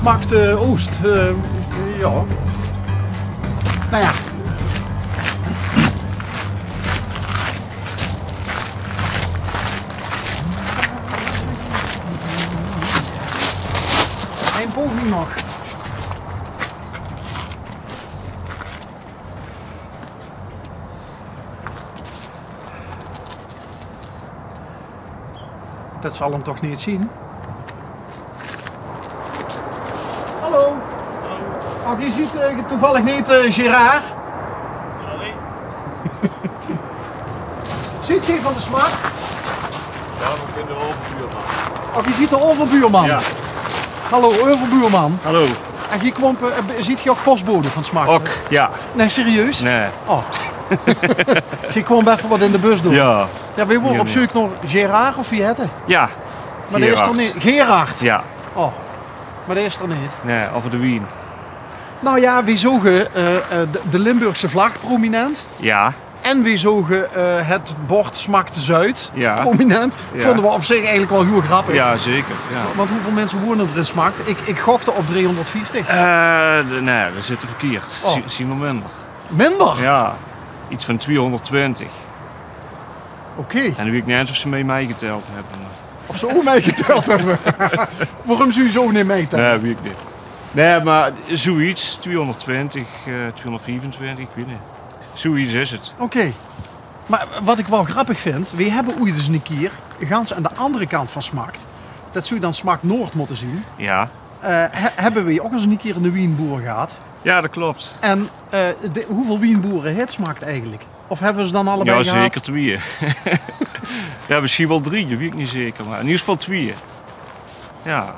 smaakt oost. Ja. Nou ja. Eén poging nog. Dat zal hem toch niet zien? Hallo. Oh, je ziet toevallig niet Gerard. Sorry? Ziet geen van de smaak? Ja, we kunnen de overbuurman. Oh, je ziet de overbuurman. Ja. Hallo, overbuurman. Hallo. En je kwam, ziet je ook postbode van smaak? Ok, ja. Nee, serieus? Nee. Oh. Je kwam even wat in de bus doen. Ja. Ja, we worden op zoek naar Gerard of wie het? Ja. Maar die is er niet. Gerard? Ja. Oh. Maar die is er niet. Nee, over de Wien. Nou ja, we zogen de Limburgse vlag prominent. Ja. En we zogen het bord Smakt Zuid Ja. prominent. Ja. Vonden we op zich eigenlijk wel heel grappig. Ja, zeker. Ja. Want hoeveel mensen wonen er in Smakt? Ik gokte op 350. Nee, we zitten verkeerd. Oh. Zien we minder. Minder? Ja. Iets van 220. Oké. En dan weet ik niet eens of ze mee meegeteld hebben. Of ze ook meegeteld hebben. Waarom ze u zo niet meetellen? Nee, weet ik niet. Nee, maar zoiets. 220, 224, ik weet niet. Zoiets is het. Oké. Maar wat ik wel grappig vind, we hebben ooit eens een keer, gans aan de andere kant van Smakt, dat zou je dan Smakt Noord moeten zien, Ja. hebben we ook eens een keer een wienboer gehad. Ja, dat klopt. En hoeveel wienboeren heeft Smakt eigenlijk? Of hebben ze dan allebei Ja, gehad? zeker 2. Ja, misschien wel 3, dat weet ik niet zeker. Maar in ieder geval 2. Ja.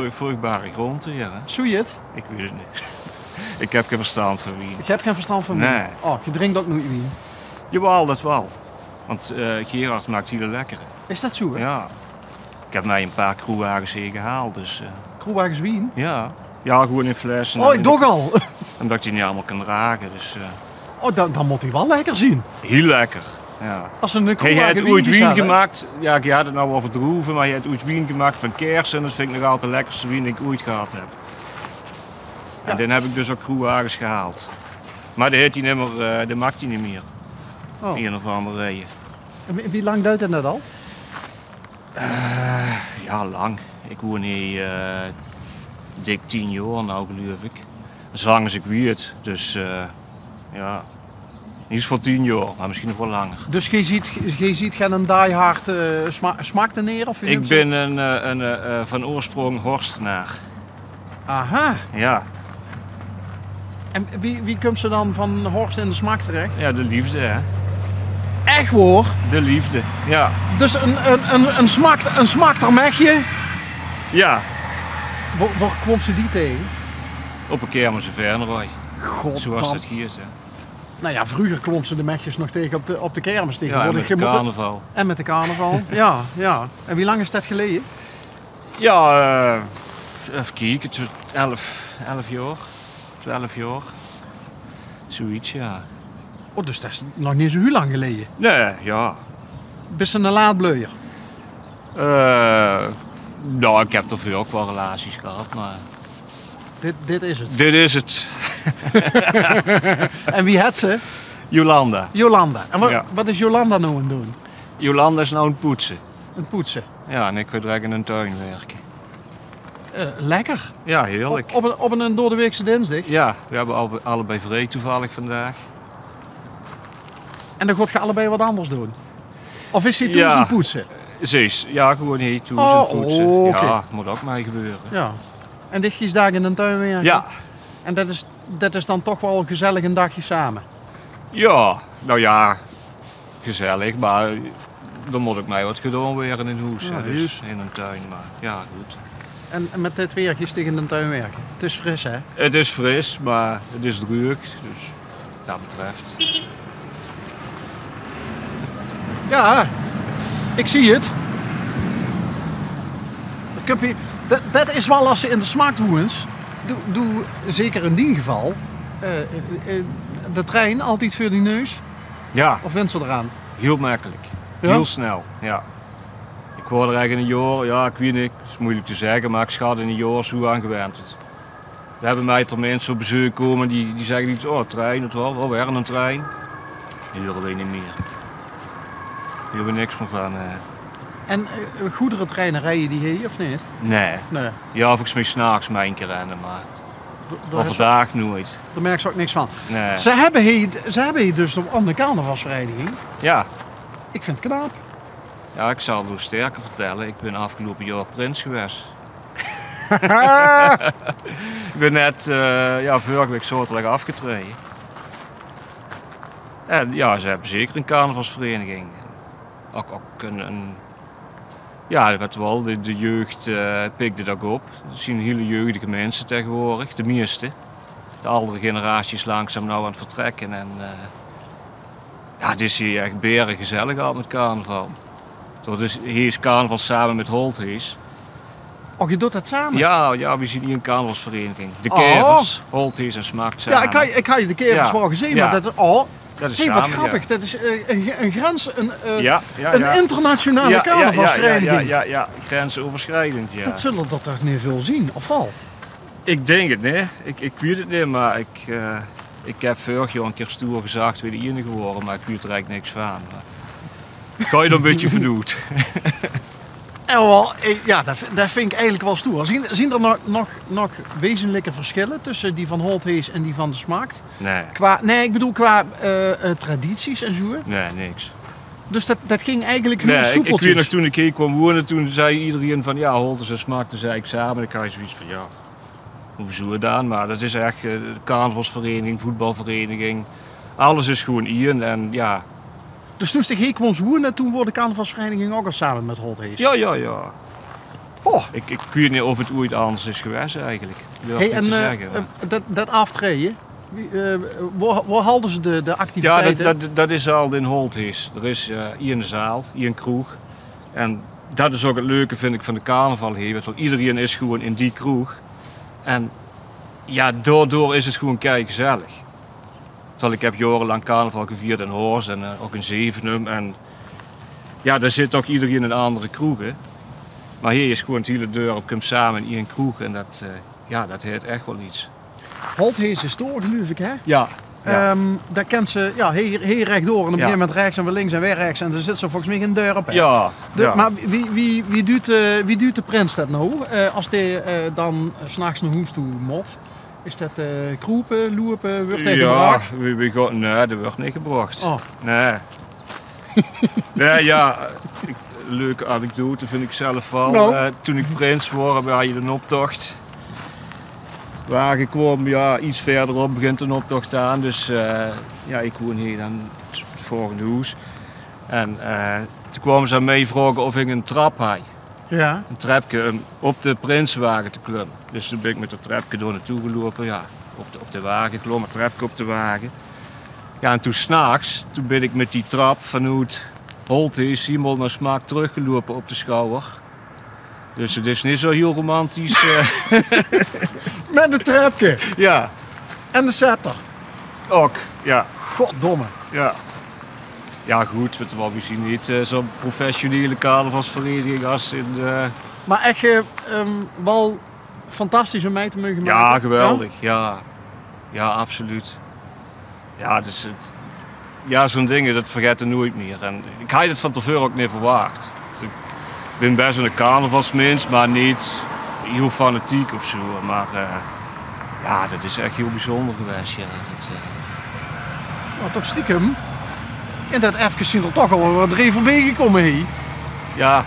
Vruchtbare grond hier, hè. Zou je het? Ik weet het niet. Ik heb geen verstand van wien. Je hebt geen verstand van wien? Nee. Oh, je drinkt ook nooit wien. Jawel, dat wel. Want Gerard maakt hele lekkere. Is dat zo? Hè? Ja. Ik heb mij een paar kroewagens hier gehaald, dus Kroewagens wien? ja. Ja, gewoon in flessen. Oh, ik toch al. Omdat ik die niet allemaal kan dragen, dus Oh, dan moet hij wel lekker zien. heel lekker. Ja. Als een Hey, kroewagen je hebt wien ooit wien gezet, hè? gemaakt, ja, ik had het nou over droeven, maar je hebt ooit wien gemaakt van kersen en dat vind ik nog altijd de lekkerste wien die ik ooit gehad heb. En Ja. dan heb ik dus ook kroewagens gehaald. Maar die, die maakt hij niet meer. Oh. Een of andere reden. En wie lang duidt dat al? Ja, lang. Ik woon hier dik 10 jaar nou, geloof ik. Zo lang als ik weet. Dus ja, niet voor 10 jaar, maar misschien nog wel langer. Dus je ziet geen diehard Smakt neer? Of Ik ben een van oorsprong Horstenaar. Aha. Ja, En wie komt ze dan van Horst in de Smakt terecht? ja, de liefde, hè. Echt hoor. De liefde, ja. Dus een Smaktermechje. Ja, Waar kwam ze die tegen? op een kermis in Verneroy. Zoals Goddam. het hier is, hè. Nou ja, vroeger kwam ze de mechjes nog tegen op de kermis. Ja, Tegenwoordig. met Je moet- carnaval. En met de carnaval. Ja, ja. En wie lang is dat geleden? Ja, even kijken, 11 jaar. 12 jaar. Zoiets, ja. Oh, dus dat is nog niet zo heel lang geleden. Nee, ja. Best een laadbleuier. Nou, ik heb er veel ook wel relaties gehad, maar Dit is het. dit is het. En wie had ze? Jolanda. Jolanda. En Ja. wat is Jolanda nou aan het doen? Jolanda is nou aan het poetsen. Een poetsen. Ja, en ik ga direct in een tuin werken. Lekker. Ja, heerlijk. Op een doordeweekse dinsdag. Ja, we hebben allebei vrij toevallig vandaag. En dan gaat je allebei wat anders doen. Of is hij toen Ja. zijn poetsen? Zees, ja, gewoon hier toe Oh, zijn poetsen. oké. Ja, moet ook mij gebeuren. Ja. En dit is daar in een tuin werken? Ja, En dat is dan toch wel gezellig een dagje samen? ja, nou ja, gezellig, maar dan moet ik mij wat gedaan weer in een hoes. Ja, hè, dus juist. in een tuin, maar ja, goed. En met dit weer tegen een tuin werken? Het is fris, hè? Het is fris, maar het is druk, dus wat dat betreft. Ja, ik zie het. Dat is wel als ze in de Smakt woens. Doe zeker in die geval. De trein altijd voor die neus. Ja, Of wint ze eraan? heel makkelijk. Ja? Heel snel, ja. Ik Ik word er echt in een jaar, ja ik weet niet, het is moeilijk te zeggen, maar ik schat in een jaar zo aan gewend. We hebben mij er mensen op bezoek komen die zeggen iets, oh trein, het wel, oh weer een trein. Die horen we niet meer. Hier hebben we niks meer van. En goederentreinen rijden die hier of niet? Nee. Nee. Ja, of ik smeek 's nachts mijn keer rennen, maar Daar overdag nooit. merk ze ook niks van. Nee. Ze hebben hier dus op andere carnavalsvereniging. Ja. Ik vind het knap. Ja, ik zal het nog sterker vertellen. Ik ben afgelopen jaar prins geweest. Ik ben net vorige week zaterdag afgetreden. En ja, ze hebben zeker een carnavalsvereniging. Ook ja, dat gaat wel. De jeugd pikt het ook op. Er zien hele jeugdige mensen tegenwoordig, de meeste. De oudere generaties langzaam nou aan het vertrekken. En ja, het is hier echt beren gezellig al met carnaval. Dus hier is carnaval samen met Holthees. Oh, je doet dat samen? Ja, we zien hier een carnavalsvereniging. De Kevers, Holthees en Smakt samen. Ja, ik had je de Kevers wel gezien, maar dat is... Dat is hey, samen, wat grappig. Ja. Dat is een grens, een ja. internationale carnavalsvereniging. Ja, grensoverschrijdend, ja. Dat zullen dat toch niet veel zien, of wel? Ik denk het niet. Ik weet het niet, maar ik heb vorig jaar een keer stoer gezegd weer de enige geworden, maar ik weet er eigenlijk niks van. Maar ik ga je er een beetje verdoet. Ja, dat vind ik eigenlijk wel stoer. Zien er nog wezenlijke verschillen tussen die van Holthees en die van de Smakt? Nee. Ik bedoel qua tradities en zo. Nee, niks. Dus dat ging eigenlijk heel soepeltjes. Ik weet nog toen ik hier kwam wonen, toen zei iedereen van ja, Holthees en Smakt, dan zei ik samen. Ik had zoiets van ja, hoezo dan? Maar dat is echt de carnavalsvereniging, voetbalvereniging. Alles is gewoon hier en ja. Dus toen ik hier kwam wonen, toen wordt de carnavalsvereniging ook al samen met Holthees? Ja. Oh. Ik weet niet of het ooit anders is geweest eigenlijk. Dat aftreden, waar haalden ze de activiteiten? Ja, dat is al in Holthees. Er is hier een zaal, hier een kroeg. En dat is ook het leuke vind ik van de carnaval hier. Want iedereen is gewoon in die kroeg. En ja, daardoor is het gewoon gezellig. Terwijl ik heb jarenlang carnaval gevierd in Horst en ook in Zevenum. En ja, daar zit ook iedereen in een andere kroegen. Maar hier is gewoon het hele dorp komt samen in één kroeg en dat heet echt wel iets. Holthees is door, geloof ik, hè? Ja. Daar kent ze, ja, hier rechtdoor en op een gegeven moment rechts en weer links en weer rechts. En er zit ze volgens mij een deur op. Hè? Ja. Maar wie duurt de prins dat nou? Als hij dan 's nachts naar huis toe moet? Is dat kroepen, loepen, wordt hij gebracht? Ja, nee, dat wordt niet gebracht. Oh. Nee. Nee, ja, leuke anekdote vind ik zelf wel. Nou. Toen ik prins was, had je een optocht. Wagen kwam, ja, iets verderop begint een optocht aan. Dus ik woon hier dan het volgende huis. En toen kwamen ze aan mij vragen of ik een trap had. Ja. Een trapje om op de prinswagen te klimmen. Dus toen ben ik met dat trapje door naartoe gelopen. Ja, op de wagen klommen, een trapje op de wagen. Ja, en toen 's nachts, toen ben ik met die trap vanuit Holthees helemaal naar Smakt teruggelopen op de schouder. Dus het is niet zo heel romantisch. Met een trapje. Ja. En de scepter. Ook, ja. Goddomme. Ja. Ja goed, het was misschien niet zo'n professionele carnavalsvereniging als in de... Maar echt wel fantastisch om mee te mogen maken. Ja, geweldig. Ja, absoluut. Ja, dus ja, zo'n dingen, dat vergeet je nooit meer. En ik had het van tevoren ook niet verwacht. Dus ik ben best een carnavalsmens, maar niet heel fanatiek of zo. Maar ja, dat is echt heel bijzonder geweest. Ja. Maar toch stiekem. En dat even zien er toch al wat 3 voorbij gekomen hier. Ja,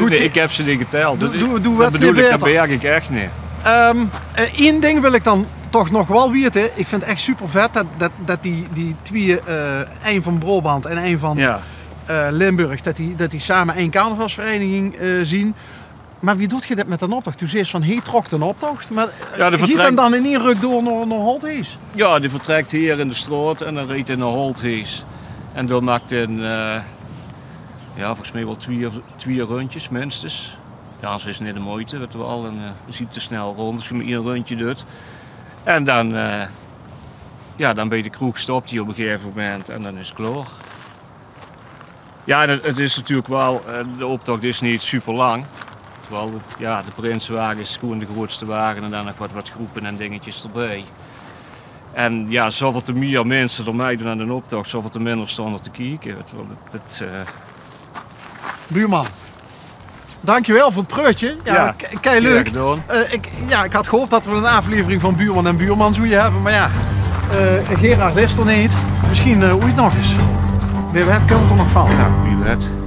ik heb ze niet geteld. Doe wat bedoel beter. Dat berg ik echt niet. Eén ding wil ik dan toch nog wel weten. Ik vind het echt super vet dat die twee, één van Brabant en één van Limburg, dat die samen één carnavalsvereniging zien. Maar wie doet je dat met een optocht? Toen zei ze van, trok een optocht, maar giet dan in één ruk door naar Holthees? Ja, die vertrekt hier in de straat en dan reed hij naar Holthees. En dan maakt hij volgens mij wel twee rondjes minstens. Ja, anders is het niet de moeite, weet je wel. En je ziet te snel rond als je maar 1 rondje doet. En dan, dan ben je de kroeg stopt hier op een gegeven moment en dan is het klaar. Ja, het is natuurlijk wel, de optocht is niet super lang. Terwijl ja, de Prinswagen is gewoon de grootste wagen en dan nog wat groepen en dingetjes erbij. En ja, zoveel te meer mensen er meedoen aan de optocht, zoveel te minder stonden te kijken. Buurman, dankjewel voor het preutje. Ja, kei leuk. Ik had gehoopt dat we een aflevering van Buurman en Buurman zouden hebben, maar ja, Gerard is er niet. Misschien ooit nog eens. Wie weet, kunnen we er nog van. Ja, wie weet.